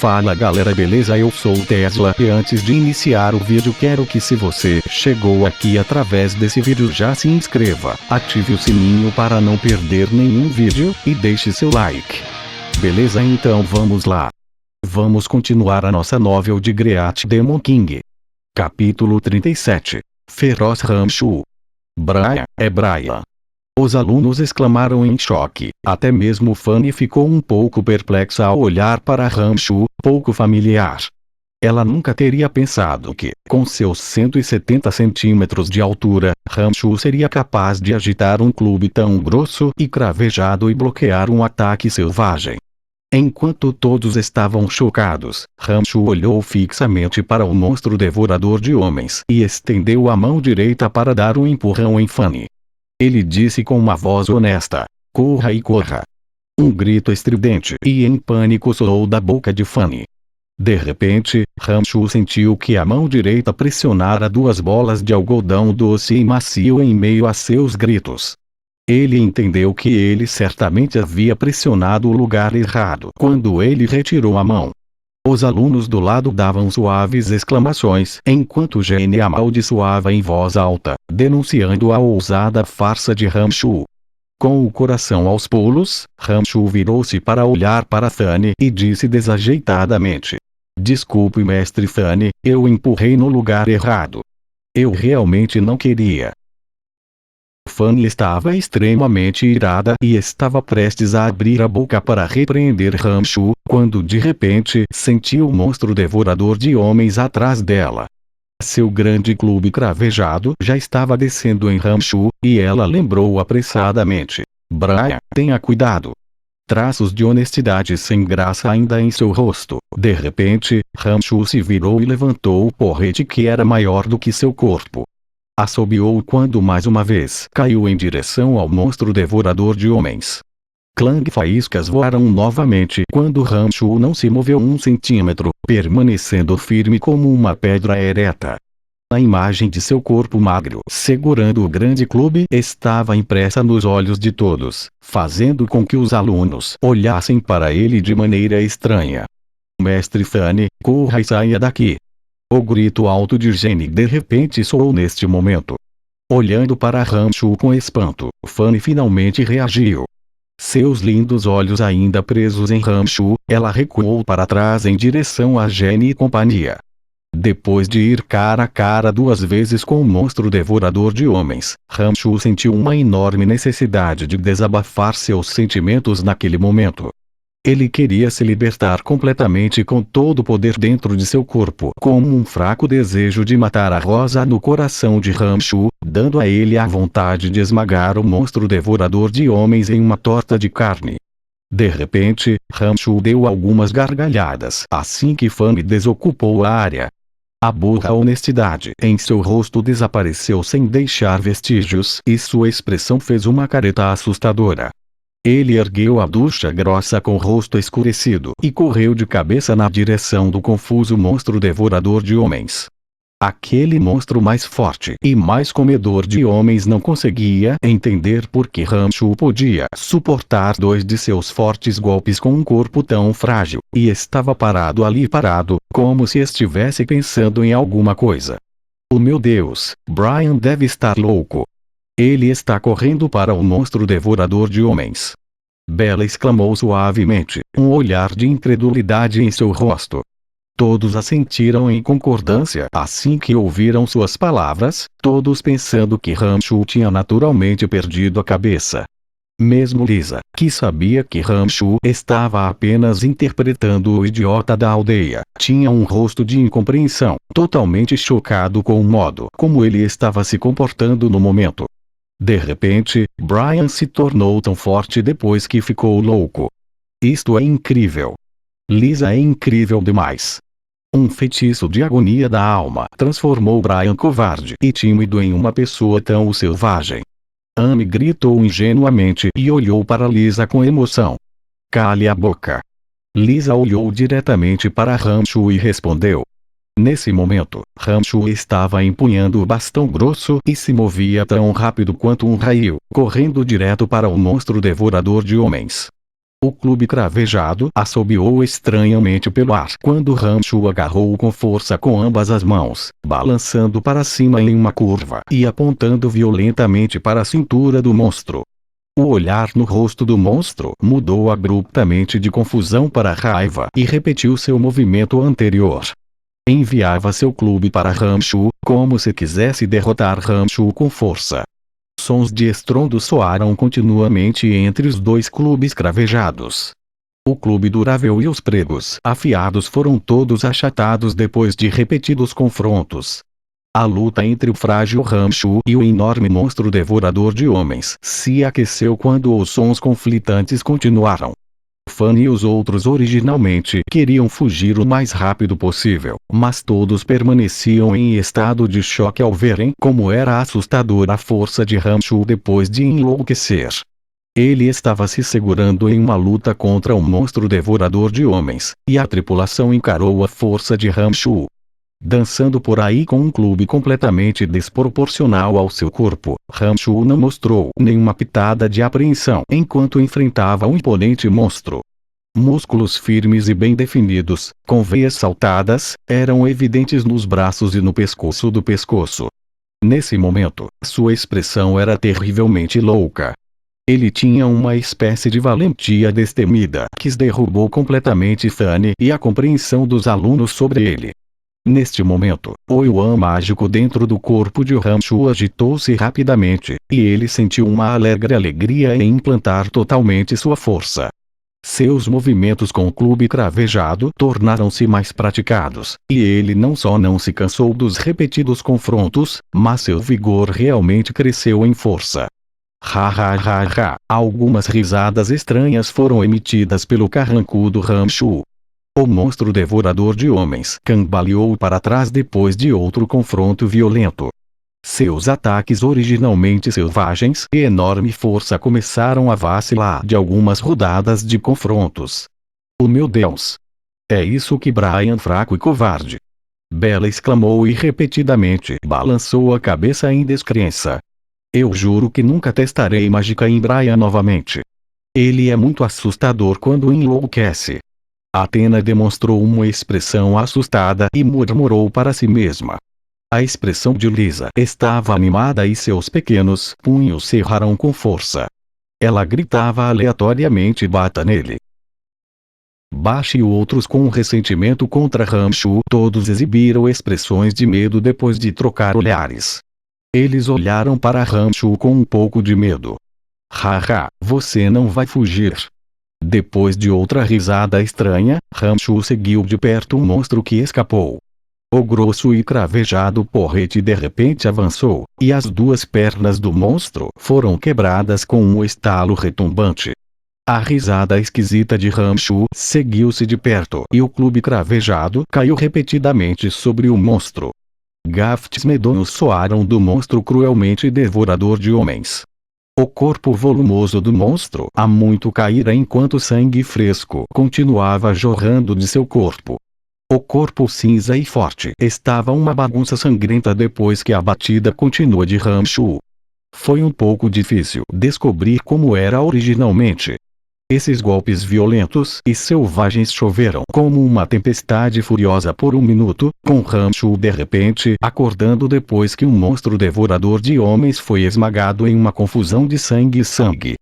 Fala galera, beleza? Eu sou o Tesla e antes de iniciar o vídeo quero que, se você chegou aqui através desse vídeo, já se inscreva, ative o sininho para não perder nenhum vídeo e deixe seu like. Beleza? Então vamos lá. Vamos continuar a nossa novel de Great Demon King. Capítulo 37. Feroz Ramshu. Brian, é Brian. Os alunos exclamaram em choque. Até mesmo Fanny ficou um pouco perplexa ao olhar para Ramshu, pouco familiar. Ela nunca teria pensado que, com seus 170 centímetros de altura, Ramshu seria capaz de agitar um clube tão grosso e cravejado e bloquear um ataque selvagem. Enquanto todos estavam chocados, Ramshu olhou fixamente para o monstro devorador de homens e estendeu a mão direita para dar um empurrão em Fanny. Ele disse com uma voz honesta: "Corra e corra." Um grito estridente e em pânico soou da boca de Fanny. De repente, Ramshu sentiu que a mão direita pressionara duas bolas de algodão doce e macio em meio a seus gritos. Ele entendeu que ele certamente havia pressionado o lugar errado quando ele retirou a mão. Os alunos do lado davam suaves exclamações enquanto Jenny amaldiçoava em voz alta, denunciando a ousada farsa de Ramshu. Com o coração aos pulos, Ramshu virou-se para olhar para Fanny e disse desajeitadamente: "Desculpe, mestre Fanny, eu empurrei no lugar errado. Eu realmente não queria." Fanny estava extremamente irada e estava prestes a abrir a boca para repreender Ramshu, quando de repente sentiu o monstro devorador de homens atrás dela. Seu grande clube cravejado já estava descendo em Ramshu, e ela lembrou apressadamente: "Brian, tenha cuidado." Traços de honestidade sem graça ainda em seu rosto. De repente, Ramshu se virou e levantou o porrete que era maior do que seu corpo. Assobiou quando mais uma vez caiu em direção ao monstro devorador de homens. Clang, faíscas voaram novamente quando Ramshu não se moveu um centímetro, permanecendo firme como uma pedra ereta. A imagem de seu corpo magro segurando o grande clube estava impressa nos olhos de todos, fazendo com que os alunos olhassem para ele de maneira estranha. "Mestre Fanny, corra e saia daqui." O grito alto de Jenny de repente soou neste momento. Olhando para Ramshu com espanto, Fanny finalmente reagiu. Seus lindos olhos ainda presos em Ramshu, ela recuou para trás em direção a Jenny e companhia. Depois de ir cara a cara duas vezes com o monstro devorador de homens, Ramshu sentiu uma enorme necessidade de desabafar seus sentimentos naquele momento. Ele queria se libertar completamente com todo o poder dentro de seu corpo, como um fraco desejo de matar a rosa no coração de Ramshu, dando a ele a vontade de esmagar o monstro devorador de homens em uma torta de carne. De repente, Ramshu deu algumas gargalhadas assim que Fanny desocupou a área. A burra honestidade em seu rosto desapareceu sem deixar vestígios e sua expressão fez uma careta assustadora. Ele ergueu a ducha grossa com o rosto escurecido e correu de cabeça na direção do confuso monstro devorador de homens. Aquele monstro mais forte e mais comedor de homens não conseguia entender por que Ramshu podia suportar dois de seus fortes golpes com um corpo tão frágil, e estava parado ali como se estivesse pensando em alguma coisa. "Oh meu Deus, Brian deve estar louco. Ele está correndo para o monstro devorador de homens." Bella exclamou suavemente, um olhar de incredulidade em seu rosto. Todos assentiram em concordância assim que ouviram suas palavras, todos pensando que Ramshu tinha naturalmente perdido a cabeça. Mesmo Lisa, que sabia que Ramshu estava apenas interpretando o idiota da aldeia, tinha um rosto de incompreensão, totalmente chocado com o modo como ele estava se comportando no momento. De repente, Brian se tornou tão forte depois que ficou louco. Isto é incrível. Lisa é incrível demais. Um feitiço de agonia da alma transformou Brian covarde e tímido em uma pessoa tão selvagem. Amy gritou ingenuamente e olhou para Lisa com emoção. "Cale a boca." Lisa olhou diretamente para Ramshu e respondeu. Nesse momento, Ramshu estava empunhando o bastão grosso e se movia tão rápido quanto um raio, correndo direto para o monstro devorador de homens. O clube cravejado assobiou estranhamente pelo ar quando Ramshu agarrou-o com força com ambas as mãos, balançando para cima em uma curva e apontando violentamente para a cintura do monstro. O olhar no rosto do monstro mudou abruptamente de confusão para raiva e repetiu seu movimento anterior. Enviava seu clube para Ramshu, como se quisesse derrotar Ramshu com força. Sons de estrondo soaram continuamente entre os dois clubes cravejados. O clube durável e os pregos afiados foram todos achatados depois de repetidos confrontos. A luta entre o frágil Ramshu e o enorme monstro devorador de homens se aqueceu quando os sons conflitantes continuaram. Fan e os outros originalmente queriam fugir o mais rápido possível, mas todos permaneciam em estado de choque ao verem como era assustadora a força de Ramshu depois de enlouquecer. Ele estava se segurando em uma luta contra um monstro devorador de homens, e a tripulação encarou a força de Ramshu. Dançando por aí com um clube completamente desproporcional ao seu corpo, Ramshu não mostrou nenhuma pitada de apreensão enquanto enfrentava um imponente monstro. Músculos firmes e bem definidos, com veias saltadas, eram evidentes nos braços e no pescoço do pescoço. Nesse momento, sua expressão era terrivelmente louca. Ele tinha uma espécie de valentia destemida que derrubou completamente Fanny e a compreensão dos alunos sobre ele. Neste momento, o Yuan mágico dentro do corpo de Ramshu agitou-se rapidamente, e ele sentiu uma alegre alegria em implantar totalmente sua força. Seus movimentos com o clube cravejado tornaram-se mais praticados, e ele não só não se cansou dos repetidos confrontos, mas seu vigor realmente cresceu em força. Ha ha ha ha! Algumas risadas estranhas foram emitidas pelo carrancudo Ramshu. O monstro devorador de homens cambaleou para trás depois de outro confronto violento. Seus ataques originalmente selvagens e enorme força começaram a vacilar de algumas rodadas de confrontos. Oh meu Deus! É isso que Brian fraco e covarde! Bella exclamou e repetidamente balançou a cabeça em descrença. Eu juro que nunca testarei mágica em Brian novamente. Ele é muito assustador quando enlouquece. Athena demonstrou uma expressão assustada e murmurou para si mesma. A expressão de Lisa estava animada e seus pequenos punhos cerraram com força. Ela gritava aleatoriamente: bata nele! Bash e outros com ressentimento contra Ramshu todos exibiram expressões de medo depois de trocar olhares. Eles olharam para Ramshu com um pouco de medo. Haha, você não vai fugir. Depois de outra risada estranha, Ramshu seguiu de perto o monstro que escapou. O grosso e cravejado porrete de repente avançou, e as duas pernas do monstro foram quebradas com um estalo retumbante. A risada esquisita de Ramshu seguiu-se de perto e o clube cravejado caiu repetidamente sobre o monstro. Gaftes medonhos soaram do monstro cruelmente devorador de homens. O corpo volumoso do monstro há muito caíra enquanto sangue fresco continuava jorrando de seu corpo. O corpo cinza e forte estava uma bagunça sangrenta depois que a batida contínua de Ramshu. Foi um pouco difícil descobrir como era originalmente. Esses golpes violentos e selvagens choveram como uma tempestade furiosa por um minuto, com Ramshu de repente acordando depois que um monstro devorador de homens foi esmagado em uma confusão de sangue e sangue.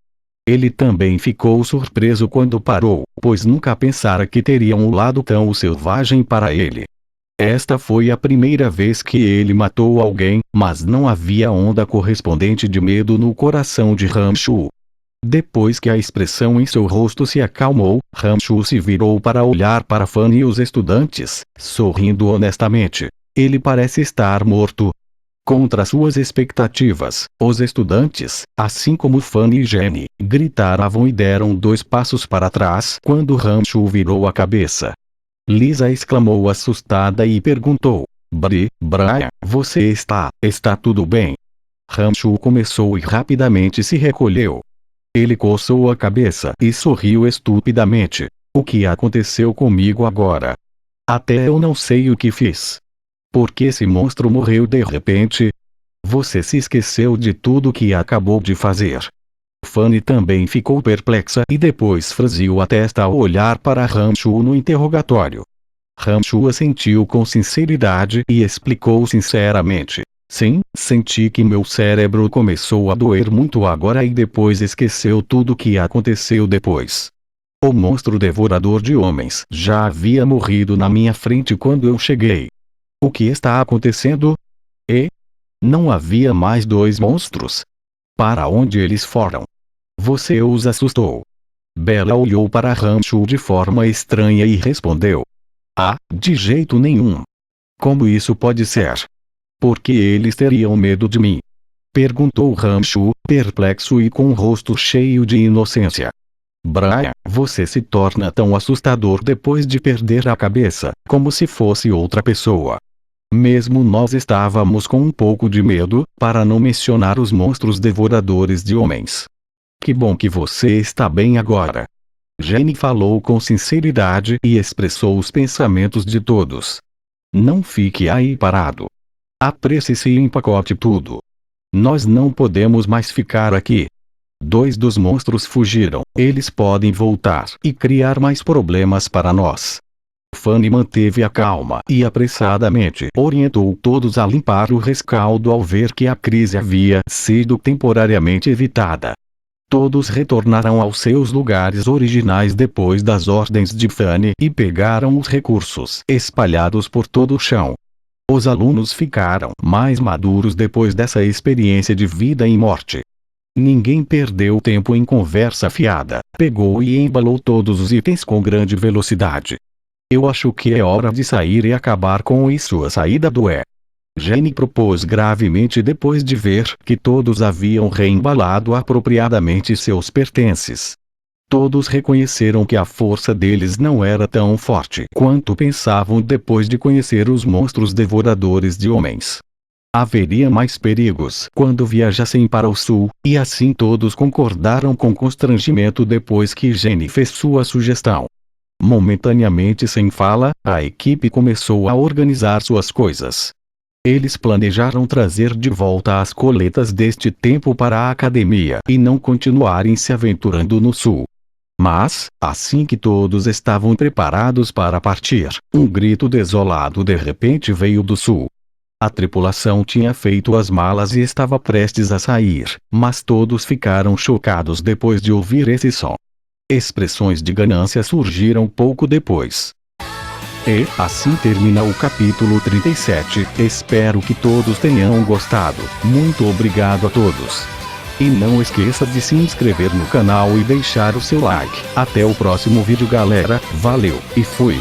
Ele também ficou surpreso quando parou, pois nunca pensara que teria um lado tão selvagem para ele. Esta foi a primeira vez que ele matou alguém, mas não havia onda correspondente de medo no coração de Ramshu. Depois que a expressão em seu rosto se acalmou, Ramshu se virou para olhar para Fanny e os estudantes, sorrindo honestamente. Ele parece estar morto. Contra suas expectativas, os estudantes, assim como Fanny e Jenny, gritaram e deram 2 passos para trás quando Ramshu virou a cabeça. Lisa exclamou assustada e perguntou: Brian, você está tudo bem? Ramshu começou e rapidamente se recolheu. Ele coçou a cabeça e sorriu estupidamente. O que aconteceu comigo agora? Até eu não sei o que fiz. Por que esse monstro morreu de repente? Você se esqueceu de tudo que acabou de fazer. Fanny também ficou perplexa e depois franziu a testa ao olhar para Ramchu no interrogatório. Ramchu assentiu com sinceridade e explicou sinceramente. Sim, senti que meu cérebro começou a doer muito agora e depois esqueceu tudo o que aconteceu depois. O monstro devorador de homens já havia morrido na minha frente quando eu cheguei. O que está acontecendo? E? Não havia mais 2 monstros? Para onde eles foram? Você os assustou. Bella olhou para Ramchu de forma estranha e respondeu. Ah, de jeito nenhum. Como isso pode ser? Por que eles teriam medo de mim? Perguntou Ramchu, perplexo e com o rosto cheio de inocência. Brian, você se torna tão assustador depois de perder a cabeça, como se fosse outra pessoa. Mesmo nós estávamos com um pouco de medo, para não mencionar os monstros devoradores de homens. Que bom que você está bem agora. Jenny falou com sinceridade e expressou os pensamentos de todos. Não fique aí parado. Apresse-se e empacote tudo. Nós não podemos mais ficar aqui. 2 dos monstros fugiram, eles podem voltar e criar mais problemas para nós. Fanny manteve a calma e apressadamente orientou todos a limpar o rescaldo ao ver que a crise havia sido temporariamente evitada. Todos retornaram aos seus lugares originais depois das ordens de Fanny e pegaram os recursos espalhados por todo o chão. Os alunos ficaram mais maduros depois dessa experiência de vida e morte. Ninguém perdeu tempo em conversa fiada, pegou e embalou todos os itens com grande velocidade. Eu acho que é hora de sair e acabar com isso. A saída do Jenny propôs gravemente depois de ver que todos haviam reembalado apropriadamente seus pertences. Todos reconheceram que a força deles não era tão forte quanto pensavam depois de conhecer os monstros devoradores de homens. Haveria mais perigos quando viajassem para o sul, e assim todos concordaram com constrangimento depois que Jenny fez sua sugestão. Momentaneamente sem fala, a equipe começou a organizar suas coisas. Eles planejaram trazer de volta as coletas deste tempo para a academia e não continuarem se aventurando no sul. Mas, assim que todos estavam preparados para partir, um grito desolado de repente veio do sul. A tripulação tinha feito as malas e estava prestes a sair, mas todos ficaram chocados depois de ouvir esse som. Expressões de ganância surgiram pouco depois. E assim termina o capítulo 37. Espero que todos tenham gostado. Muito obrigado a todos. E não esqueça de se inscrever no canal e deixar o seu like. Até o próximo vídeo, galera. Valeu e fui.